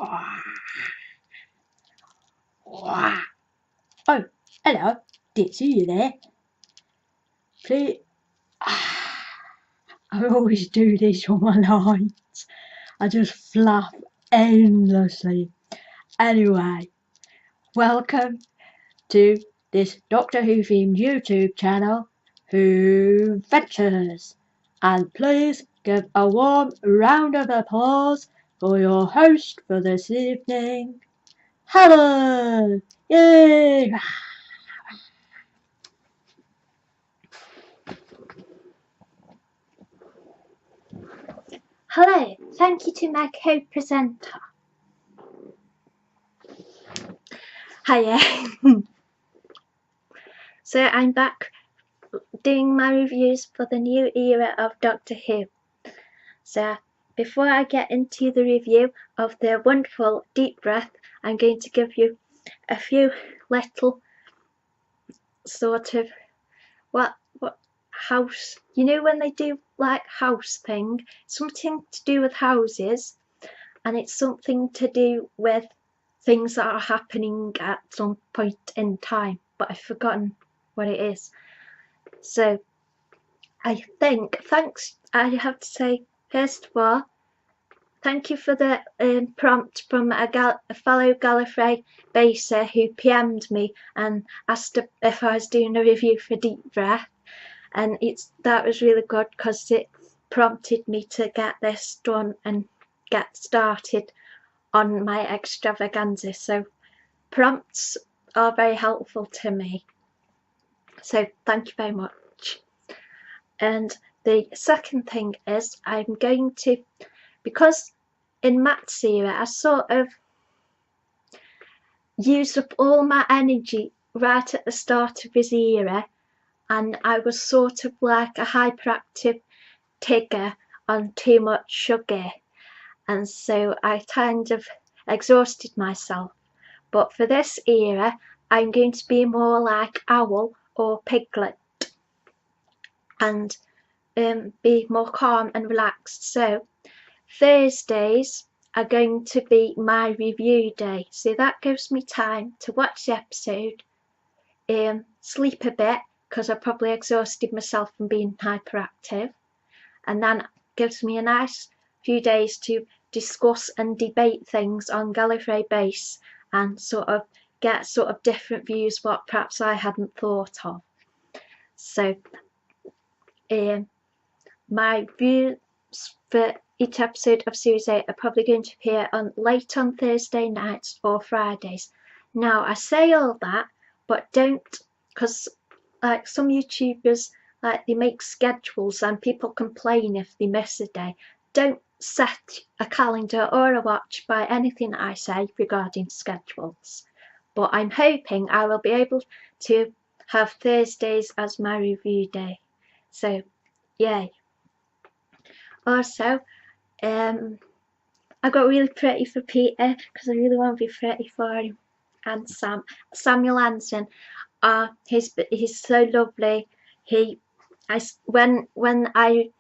Oh, hello, Dixie, you there? Please. I always do this on my lines. I just fluff endlessly. Anyway, welcome to this Doctor Who themed YouTube channel, Who Ventures. And please give a warm round of applause for your host for this evening, Helen! Yay! Hello, thank you to my co-presenter. Hiya. So I'm back doing my reviews for the new era of Doctor Who. So before I get into the review of the wonderful Deep Breath, I'm going to give you a few little sort of what house, you know, when they do like house thing, something to do with houses, and it's something to do with things that are happening at some point in time, but I've forgotten what it is. So I have to say, first of all, thank you for the prompt from a fellow Gallifrey baser who PM'd me and asked if I was doing a review for Deep Breath, and that was really good because it prompted me to get this done and get started on my extravaganza. So prompts are very helpful to me, so thank you very much. And the second thing is, I'm going to, because in Matt's era I sort of used up all my energy right at the start of his era, and I was sort of like a hyperactive Tigger on too much sugar, and so I kind of exhausted myself. But for this era, I'm going to be more like Owl or Piglet and be more calm and relaxed. So Thursdays are going to be my review day. So that gives me time to watch the episode, sleep a bit because I probably exhausted myself from being hyperactive, and then gives me a nice few days to discuss and debate things on Gallifrey Base and sort of get sort of different views what perhaps I hadn't thought of. So my views for each episode of Series 8 are probably going to appear late on Thursday nights or Fridays. Now I say all that, but don't, because like some YouTubers, like they make schedules and people complain if they miss a day. Don't set a calendar or a watch by anything I say regarding schedules. But I'm hoping I will be able to have Thursdays as my review day. So yay. Also, I got really pretty for Peter because I really want to be pretty for him. And Samuel Anson, he's so lovely. When I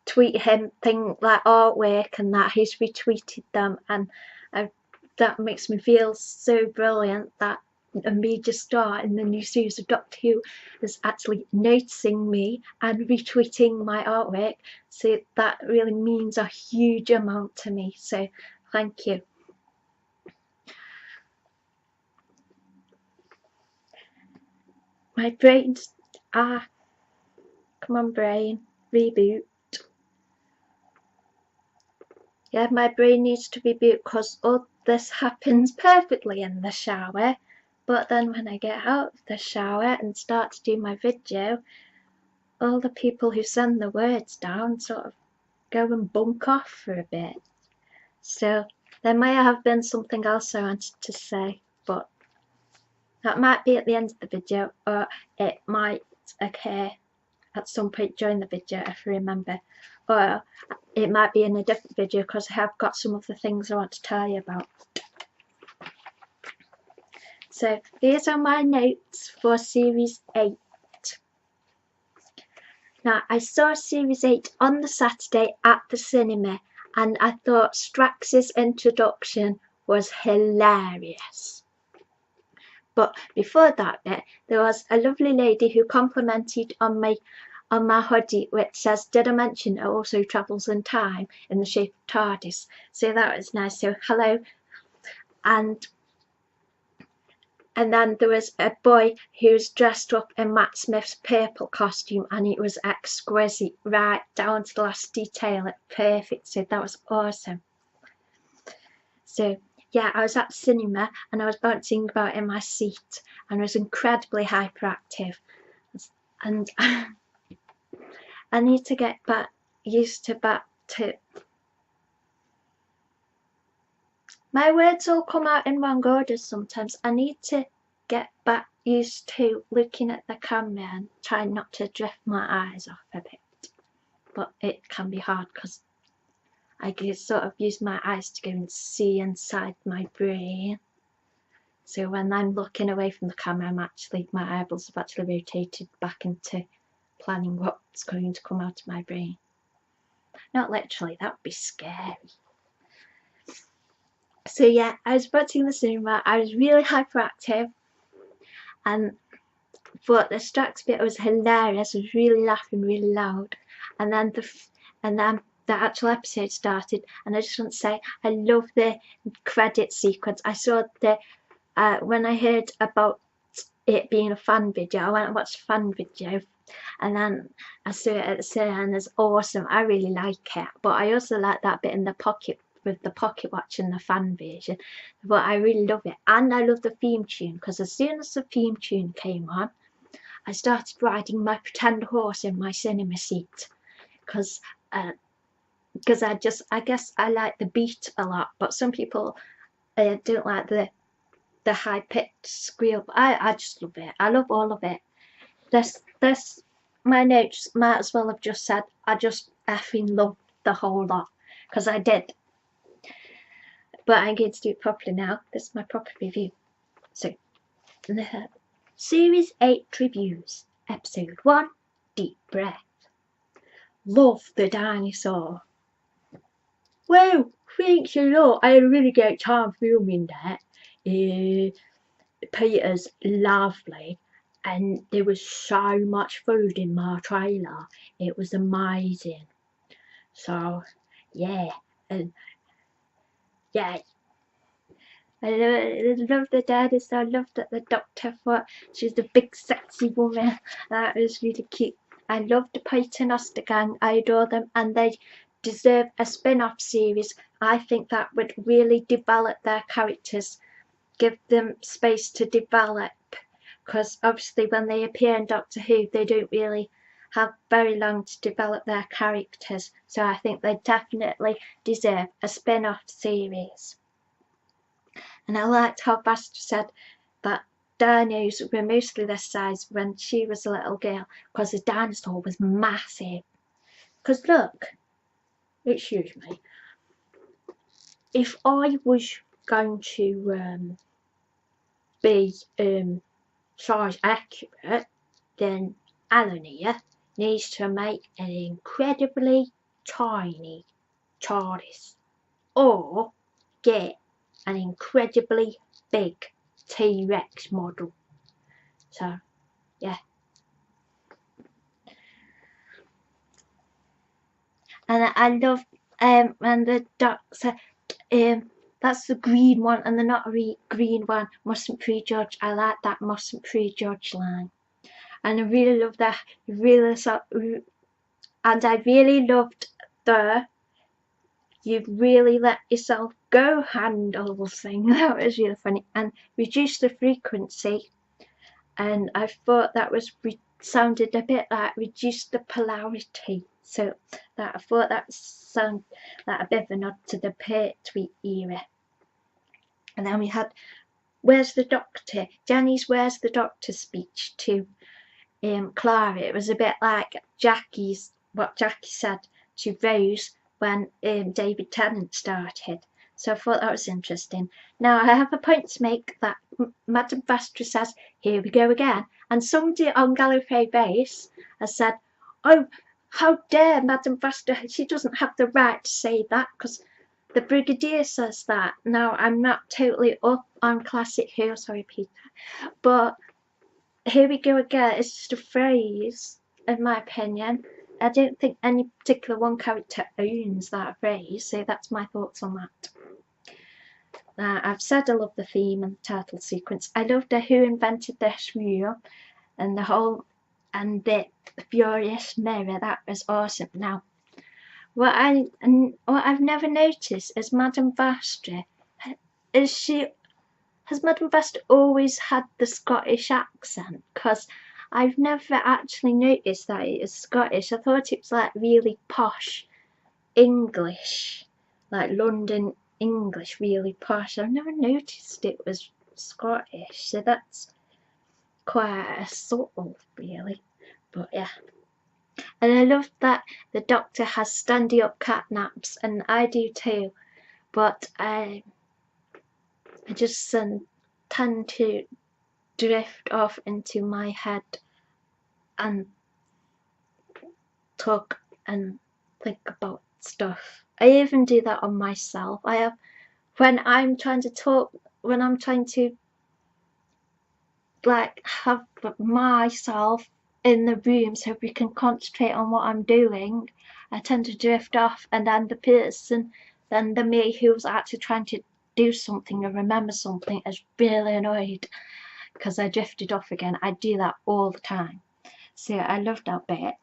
tweet him things like artwork and that, he's retweeted them, and that makes me feel so brilliant that a major star in the new series of Doctor Who is actually noticing me and retweeting my artwork. So that really means a huge amount to me. So thank you. My brain's come on brain, reboot. Yeah, my brain needs to reboot because all this happens perfectly in the shower, but then when I get out of the shower and start to do my video, all the people who send the words down sort of go and bunk off for a bit. So there may have been something else I wanted to say, but that might be at the end of the video, or it might occur at some point during the video if I remember, or it might be in a different video because I have got some of the things I want to tell you about. So these are my notes for Series 8. Now I saw Series 8 on the Saturday at the cinema, and I thought Strax's introduction was hilarious. But before that bit, there was a lovely lady who complimented on my hoodie, which says, "Did I mention it also travels in time in the shape of TARDIS?" So that was nice. So hello. And then there was a boy who was dressed up in Matt Smith's purple costume, and it was exquisite, right down to the last detail. It's perfect. So that was awesome. So yeah, I was at the cinema and I was bouncing about in my seat and I was incredibly hyperactive. And I need to get used to my words all come out in wrong order sometimes. I need to get back used to looking at the camera and trying not to drift my eyes off a bit. But it can be hard because I can sort of use my eyes to go and see inside my brain. So when I'm looking away from the camera, my eyeballs have actually rotated back into planning what's going to come out of my brain. Not literally, that would be scary. So yeah, I was watching the cinema, I was really hyperactive, but the Strax bit was hilarious. I was really laughing really loud, and then the actual episode started, and I just want to say I love the credit sequence. I saw when I heard about it being a fan video, I went and watched a fan video, and then I saw it at the cinema, and it's awesome. I really like it, but I also like that bit in the pocket with the pocket watch and the fan version. But I really love it, and I love the theme tune, because as soon as the theme tune came on, I started riding my pretend horse in my cinema seat, because I guess I like the beat a lot, but some people don't like the high-pitched squeal. But I just love it. I love all of it. This my notes might as well have just said I just effing love the whole lot, because I did. But I'm going to do it properly now. This is my proper review. So, Series 8 reviews. Episode 1, Deep Breath. Love the dinosaur. Well, thanks a lot. I had a really great time filming that. Peter's lovely, and there was so much food in my trailer. It was amazing. So, yeah, and yeah. I love the dinosaur. I loved that the doctor thought she was the big sexy woman. That was really cute. I love the Paternoster gang. I adore them, and they deserve a spin-off series. I think that would really develop their characters, give them space to develop, because obviously when they appear in Doctor Who, they don't really have very long to develop their characters. So I think they definitely deserve a spin-off series. And I liked how Vastra said that dinos were mostly this size when she was a little girl, because the dinosaur was massive. Because look, excuse me, if I was going to be size accurate, then Alan here needs to make an incredibly tiny TARDIS, or get an incredibly big T-Rex model. So, yeah. And I love when the doctor, that's the green one, and the not green one mustn't prejudge. I like that mustn't prejudge line. And I really love that. And I really loved the "you really let yourself go" handle thing. That was really funny. And reduce the frequency, and I thought that was sounded a bit like reduce the polarity. So that I thought that sounded like a bit of a nod to the Pertwee era. And then we had "Where's the Doctor?" Jenny's "Where's the Doctor?" speech to Clara. It was a bit like what Jackie said to Rose when David Tennant started. So I thought that was interesting. Now I have a point to make that Madame Vastra says, "Here we go again," and somebody on Gallifrey Base has said, "Oh, how dare Madame Vastra, she doesn't have the right to say that, because the Brigadier says that. Now, I'm not totally up on classic Who, sorry Peter, but here we go again, it's just a phrase, in my opinion. I don't think any particular one character owns that phrase, so that's my thoughts on that. I've said I love the theme and the title sequence. I loved Who invented this rule and the furious mirror. That was awesome. Now, what I've never noticed is Madame Vastra. Has Madame Vastra always had the Scottish accent? Because I've never actually noticed that it is Scottish. I thought it was like really posh English, like London English, really posh. I've never noticed it was Scottish, so that's quite subtle, really. But yeah. And I love that the Doctor has standing up cat naps, and I do too. But I just tend to drift off into my head and talk and think about stuff. I even do that on myself. When I'm trying to like have myself in the room so we can concentrate on what I'm doing, I tend to drift off, and then the me who's actually trying to do something or remember something is really annoyed because I drifted off again. I do that all the time. So I love that bit.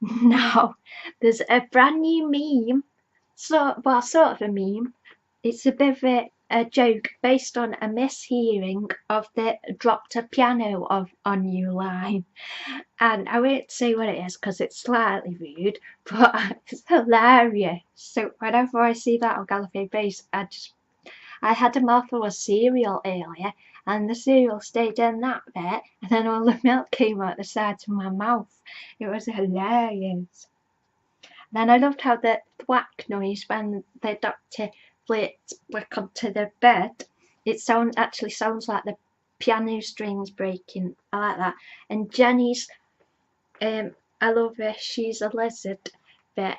Now, there's a brand new meme, sort of a meme. It's a bit of a joke based on a mishearing of the dropped a piano on you line. And I won't say what it is because it's slightly rude, but it's hilarious. So whenever I see that on Gallifrey Base, I had a mouthful of cereal earlier, and the cereal stayed in that bit, and then all the milk came out the sides of my mouth. It was hilarious. Then I loved how the thwack noise when the Doctor flits back onto the bed, it actually sounds like the piano strings breaking. I like that. And Jenny's, I love her, she's a lizard bit.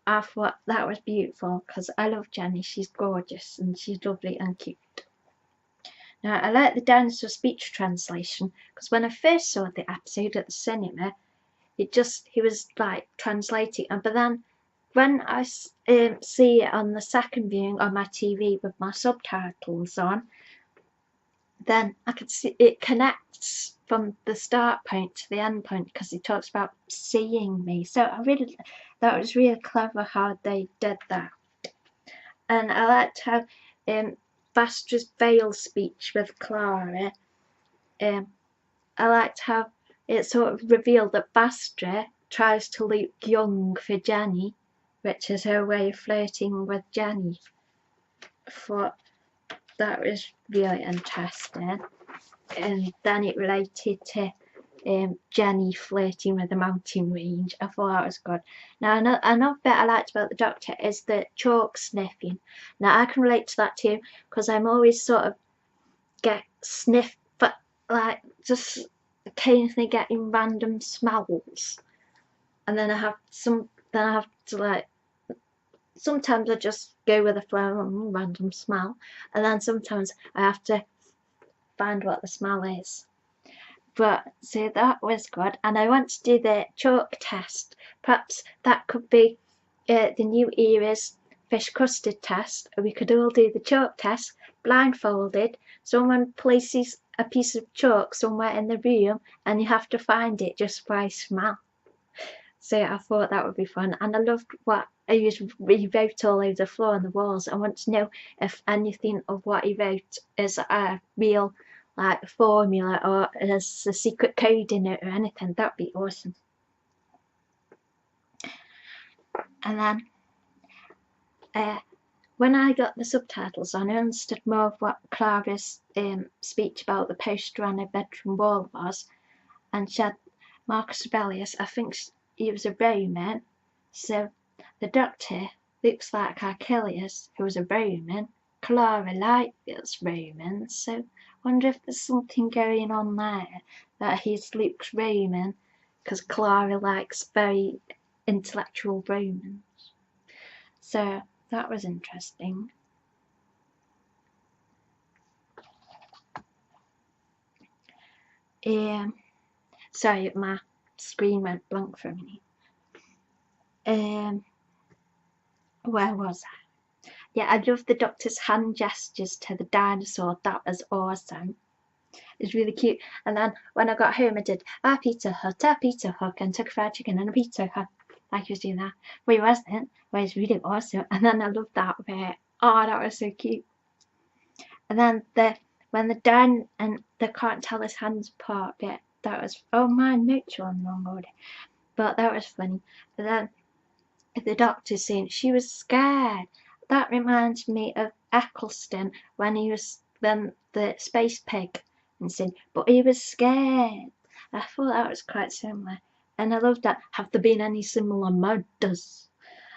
I thought that was beautiful because I love Jenny, she's gorgeous and she's lovely and cute. Now, I like the dinosaur speech translation because when I first saw the episode at the cinema, he was like translating, but then when I see it on the second viewing on my TV with my subtitles on, then I could see it connects from the start point to the end point because he talks about seeing me. So I really thought it was really clever how they did that. And I liked how Vastra's veil speech with Clara, I liked how it sort of revealed that Vastra tries to look young for Jenny, which is her way of flirting with Jenny. I thought that was really interesting. And then it related to Jenny flirting with the mountain range. I thought that was good. Now, another bit I liked about the Doctor is the chalk sniffing. Now, I can relate to that too because I'm always sort of get sniffed, but like just occasionally getting random smells. And then I have to like, sometimes I just go with the flow and random smell, and then sometimes I have to find what the smell is. But so that was good, and I want to do the chalk test. Perhaps that could be the new era's fish custard test. We could all do the chalk test blindfolded. Someone places a piece of chalk somewhere in the room and you have to find it just by smell. So I thought that would be fun, and I loved what he wrote all over the floor and the walls. I want to know if anything of what he wrote is a real like formula or there's a secret code in it or anything. That'd be awesome. And then when I got the subtitles on, I understood more of what Clara's speech about the poster on her bedroom wall was, and she had Marcus Aurelius. I think he was a Roman, so the Doctor looks like Achilles, who was a Roman. Clara likes Romans, so I wonder if there's something going on there, that he's Luke's Roman, because Clara likes very intellectual Romans. So that was interesting. Sorry, my screen went blank for a minute. Where was I? Yeah, I love the Doctor's hand gestures to the dinosaur. That was awesome. It's really cute. And then when I got home, I did a Pizza Hut, and took fried chicken and a Pizza Hut. Like he was doing that. But he wasn't. But it's really awesome. And then I loved that bit. Oh, that was so cute. And then when the Dan and they can't tell his hands apart bit, that was, oh my notes are on the wrong order. But that was funny. And then the Doctor saying she was scared. That reminds me of Eccleston when he was then the space pig and saying, but he was scared. I thought that was quite similar. And I loved that. Have there been any similar murders?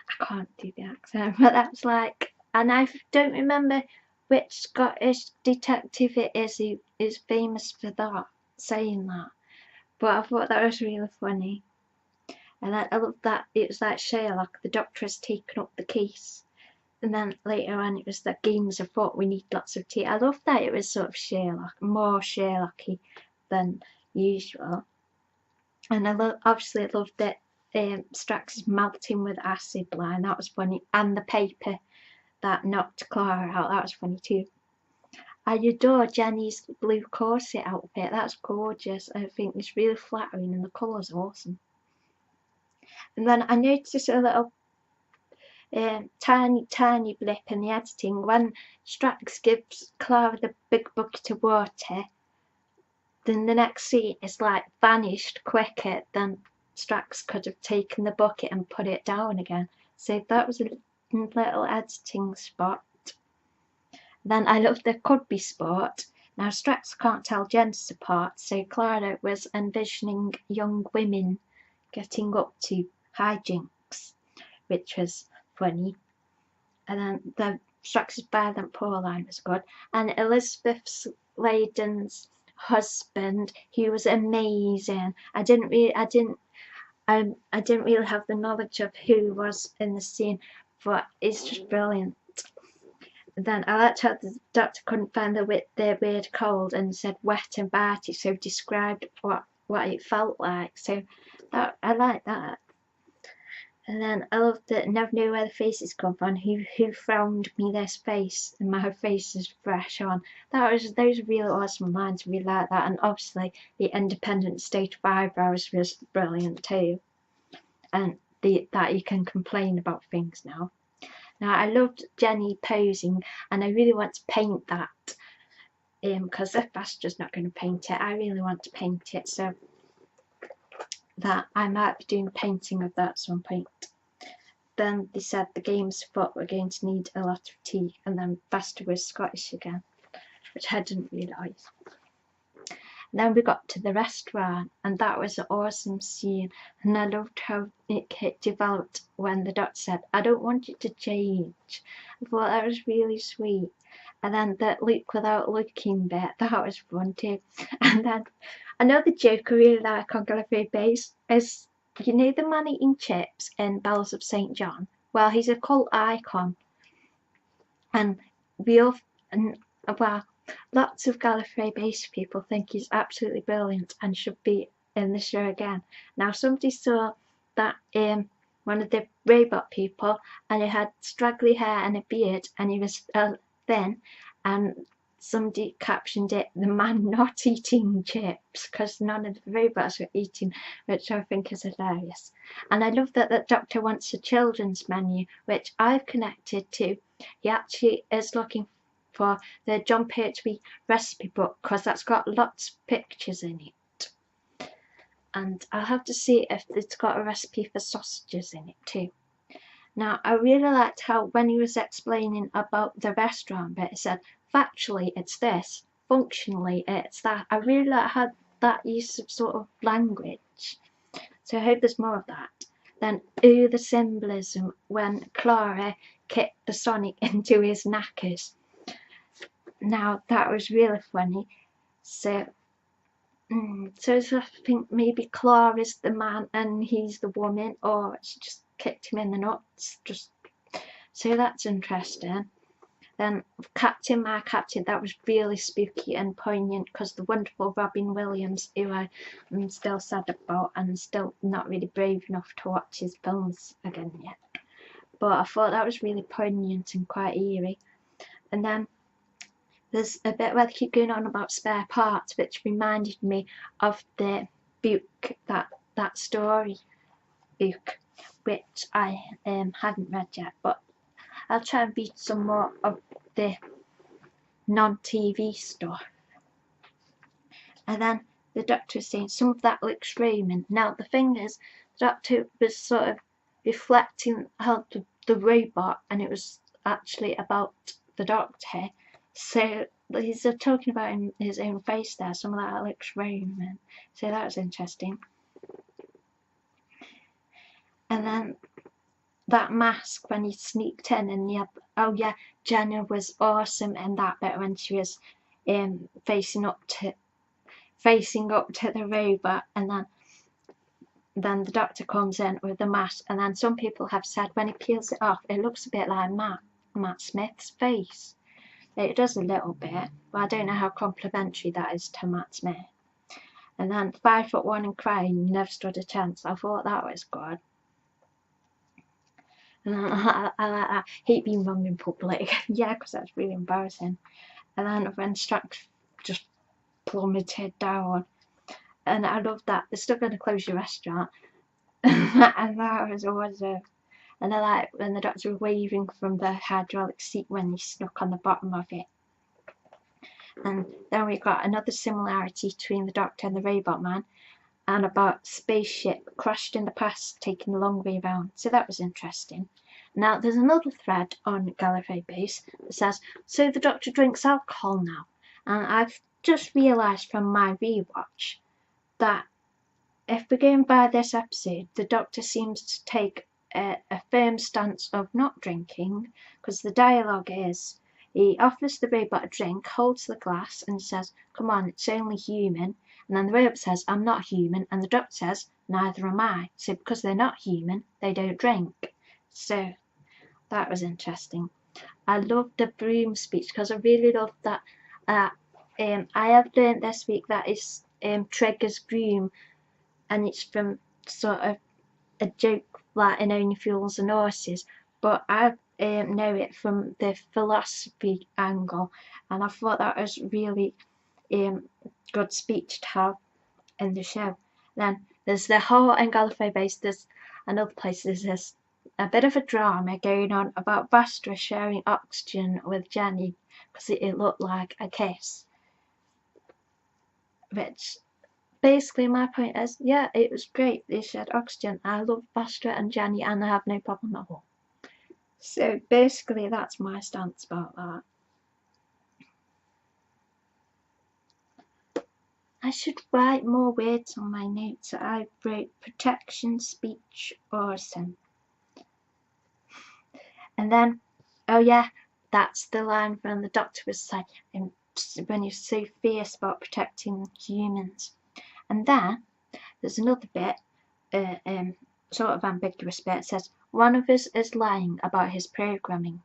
I can't do the accent, but that's like, and I don't remember which Scottish detective it is who is famous for that, saying that. But I thought that was really funny. And I love that it was like Sherlock, the Doctor has taken up the case. And then later on it was that games of thought, we need lots of tea. I love that it was sort of Sherlock, more Sherlocky than usual. And I obviously loved that Strax is melting with acid line, that was funny. And the paper that knocked Clara out, that was funny too. I adore Jenny's blue corset outfit, that's gorgeous. I think it's really flattering and the colour's awesome. And then I noticed a little tiny blip in the editing when Strax gives Clara the big bucket of water. Then the next scene is like vanished quicker than Strax could have taken the bucket and put it down again. So that was a little editing spot. Then I love the could be sport. Now Strax can't tell genders apart, so Clara was envisioning young women getting up to hijinks, which was funny. And then the Strax's violent poor line was good. And Elizabeth Sladen's husband, he was amazing. I didn't really have the knowledge of who was in the scene, but it's just brilliant. Then I liked how the Doctor couldn't find the weird cold and said wet and bitey, so described what it felt like. So that I like that. And then I loved that never knew where the faces come from. Who found me this face? And my face is fresh on. Those really awesome lines, really like that. And obviously the independent state of eyebrows was brilliant too. And that you can complain about things now. Now I loved Jenny posing, and I really want to paint that. Because if that's just not going to paint it, I really want to paint it. So that I might be doing a painting of that at some point. Then they said the games thought were going to need a lot of tea, and then Buster was Scottish again, which I didn't realise. Then we got to the restaurant, and that was an awesome scene, and I loved how it developed when the Doctor said, I don't want it to change. I thought that was really sweet. And then the look without looking bit, that was fun too. And then another joke I really like on Gallifrey Base is, you know the man eating chips in Bells of St. John? Well, he's a cult icon. And lots of Gallifrey Base people think he's absolutely brilliant and should be in the show again. Now, somebody saw that one of the robot people, and he had straggly hair and a beard, and he was thin, and somebody captioned it, the man not eating chips, because none of the robots were eating, which I think is hilarious. And I love that the Doctor wants a children's menu, which I've connected to. He actually is looking for the John Pertwee recipe book, because that's got lots of pictures in it. And I'll have to see if it's got a recipe for sausages in it too. Now, I really liked how when he was explaining about the restaurant bit, he said, factually it's this, functionally it's that. I really like how that use of sort of language. So I hope there's more of that. Then, ooh, the symbolism when Clara kicked the Sonic into his knackers. Now, that was really funny. So I think maybe Clara's the man and he's the woman, or it's just kicked him in the nuts. Just So that's interesting. Then Captain, My Captain, that was really spooky and poignant because the wonderful Robin Williams, who I'm still sad about and still not really brave enough to watch his films again yet. But I thought that was really poignant and quite eerie. And then there's a bit where they keep going on about spare parts, which reminded me of the book, that story book, which I hadn't read yet, but I'll try and read some more of the non-TV stuff. And then the Doctor is saying some of that looks Roman. Now the thing is, the Doctor was sort of reflecting how the robot, and it was actually about the Doctor. So he's talking about his own face there. Some of that looks Roman. So that was interesting. And then that mask when he sneaked in, and he had, oh yeah, Jenna was awesome in that bit when she was facing up to the robot, and then the Doctor comes in with the mask, and then some people have said when he peels it off, it looks a bit like Matt Smith's face. It does a little bit, but I don't know how complimentary that is to Matt Smith. And then 5'1" and crying, never stood a chance. I thought that was good. And I like that. Hate being wrong in public. Yeah, because that's really embarrassing. And then when Strax just plummeted down, and I love that they're still going to close your restaurant. And that was awesome. And I like when the Doctor was waving from the hydraulic seat when he snuck on the bottom of it. And then we got another similarity between the Doctor and the Robot Man, and about spaceship crashed in the past, taking the long way round. So that was interesting. Now there's another thread on Gallifrey Base that says, so the Doctor drinks alcohol now. And I've just realised from my rewatch that if we're going by this episode, the Doctor seems to take a firm stance of not drinking, because the dialogue is, he offers the robot a drink, holds the glass, and says, come on, it's only human. And then the robot says, I'm not human. And the Doctor says, neither am I. So because they're not human, they don't drink. So that was interesting. I loved the broom speech because I really loved that. I have learnt this week that it's Trigger's broom, and it's from sort of a joke like in Only Fools and Horses, but I know it from the philosophy angle, and I thought that was really good speech to have in the show. Then there's the whole in Gallifrey Base, there's another place, there's this a bit of a drama going on about Vastra sharing oxygen with Jenny because it looked like a kiss, which basically my point is, yeah, it was great, they shared oxygen. I love Vastra and Jenny and I have no problem at all. So basically that's my stance about that. I should write more words on my notes. I wrote protection, speech, awesome. And then, oh yeah, that's the line when the Doctor was saying, when you're so fierce about protecting humans. And then there's another bit, sort of ambiguous bit. It says, one of us is lying about his programming.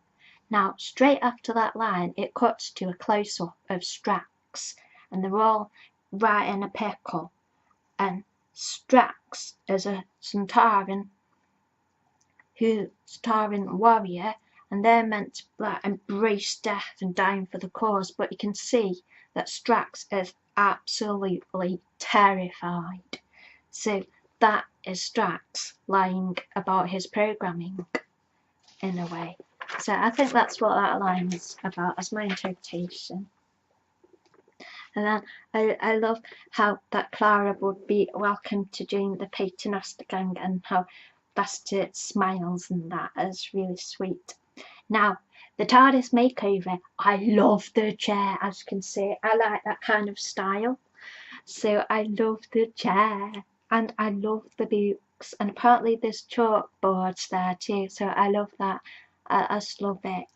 Now, straight after that line, it cuts to a close-up of Strax, and they're all right in a pickle. And Strax is a Centauran warrior, and they're meant to like embrace death and dying for the cause, but you can see that Strax is absolutely terrified. So that is Strax lying about his programming in a way. So I think that's what that line is about, as my interpretation. And then I love how that Clara would be welcome to join the Paternoster gang, and how Vastra smiles, and that is really sweet. Now, the TARDIS makeover, I love the chair, as you can see. I like that kind of style. So I love the chair, and I love the books, and apparently there's chalkboards there too, so I love that. I just love it.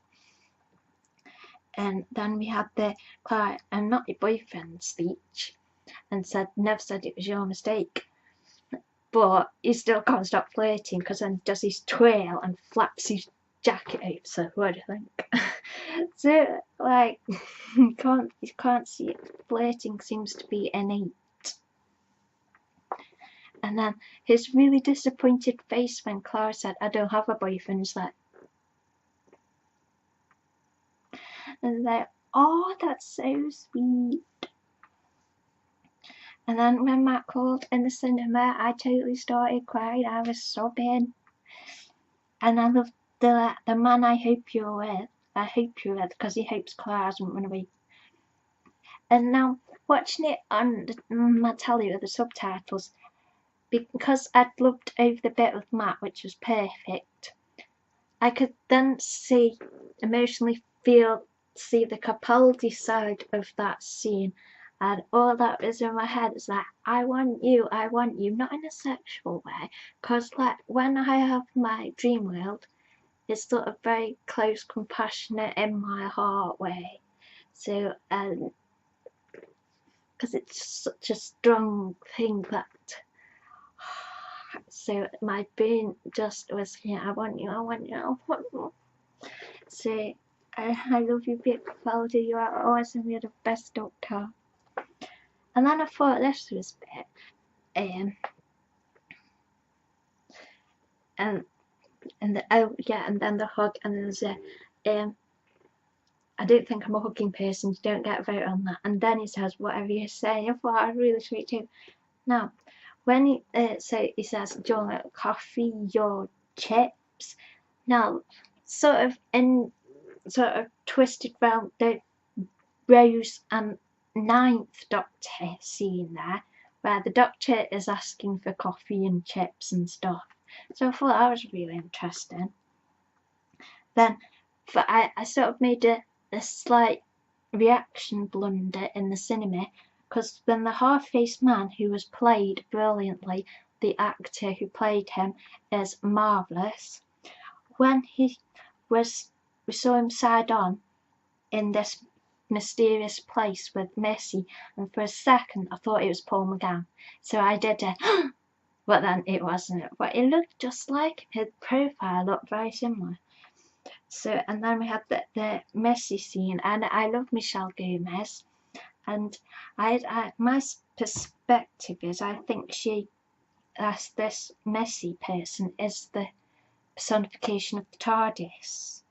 And then we had the Clara, I'm not your boyfriend speech, and never said it was your mistake. But he still can't stop flirting, because then does his twirl and flaps his jacket over, so what do you think? So, like, you can't see it. Flirting seems to be innate. And then his really disappointed face when Clara said, I don't have a boyfriend, is like, and like, oh, that's so sweet. And then when Matt called in the cinema, I totally started crying. I was sobbing. And I love the man I hope you're with. I hope you're with, because he hopes Clara hasn't run away. And now watching it on my telly with the subtitles, because I'd loved over the bit with Matt, which was perfect, I could then emotionally see the Capaldi side of that scene, and all that was in my head is like, I want you, not in a sexual way, because like when I have my dream world, it's sort of very close, compassionate, in my heart way. So, because it's such a strong thing that. So my brain just was, yeah, I want you, I want you, I want you. So I love you, Peter Capaldi. You are awesome. You're the best Doctor. And then I thought this was a bit, and and then the hug, and there's I don't think I'm a hugging person. You don't get a vote on that. And then he says, whatever you say. I thought I was really sweet too. Now, when he says, do you want coffee, your chips? Now, sort of twisted round the Rose and Ninth Doctor scene there, where the Doctor is asking for coffee and chips and stuff. So I thought that was really interesting. Then I sort of made a slight reaction blunder in the cinema, because when the half-faced man, who was played brilliantly, the actor who played him is marvellous, when we saw him side on in this mysterious place with Mercy, and for a second I thought it was Paul McGann. So I did it, but then it wasn't. But it looked just like his profile looked very similar. So, and then we had the Mercy scene, and I love Michelle Gomez, and my perspective is, I think she, as this Mercy person, is the personification of the TARDIS.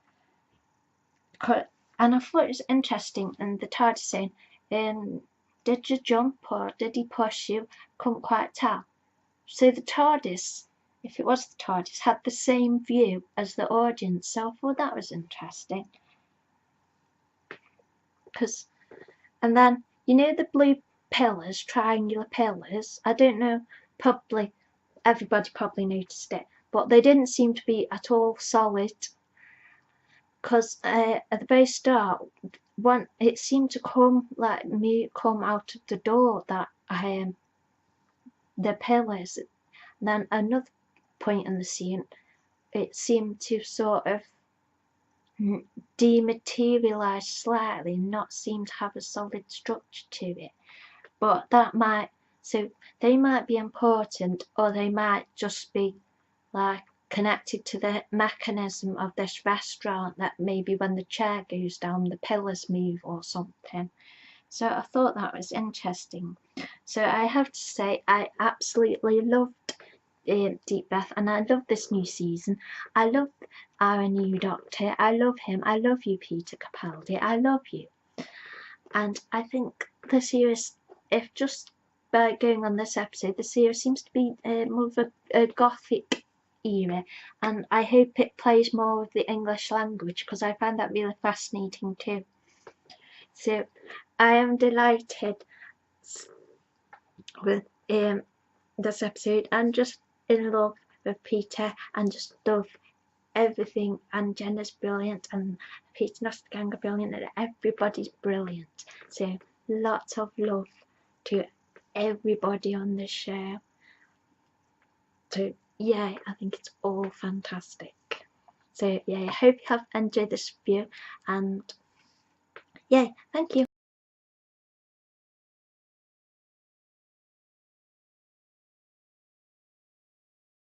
And I thought it was interesting, and the TARDIS saying, did you jump or did he push you? Couldn't quite tell. So the TARDIS, if it was the TARDIS, had the same view as the audience, so I thought that was interesting. And then, you know the blue pillars, triangular pillars? I don't know, probably everybody probably noticed it, but they didn't seem to be at all solid, because at the very start, it seemed to come out of the door, that the pillars. And then another point in the scene, it seemed to sort of dematerialize slightly, and not seem to have a solid structure to it. But they might be important, or they might just be like connected to the mechanism of this restaurant, that maybe when the chair goes down the pillars move or something. So I thought that was interesting. So I have to say, I absolutely loved Deep Breath, and I love this new season. I love our new Doctor. I love him. I love you, Peter Capaldi. I love you. And I think the series, if just by going on this episode, the series seems to be more of a gothic era, and I hope it plays more with the English language, because I find that really fascinating too. So I am delighted with this episode, and just in love with Peter, and just love everything, and Jenna's brilliant, and Peter Nostergang are brilliant, and everybody's brilliant. So lots of love to everybody on the show. So yeah, I think it's all fantastic. So yeah, I hope you have enjoyed this review, and yeah, thank you.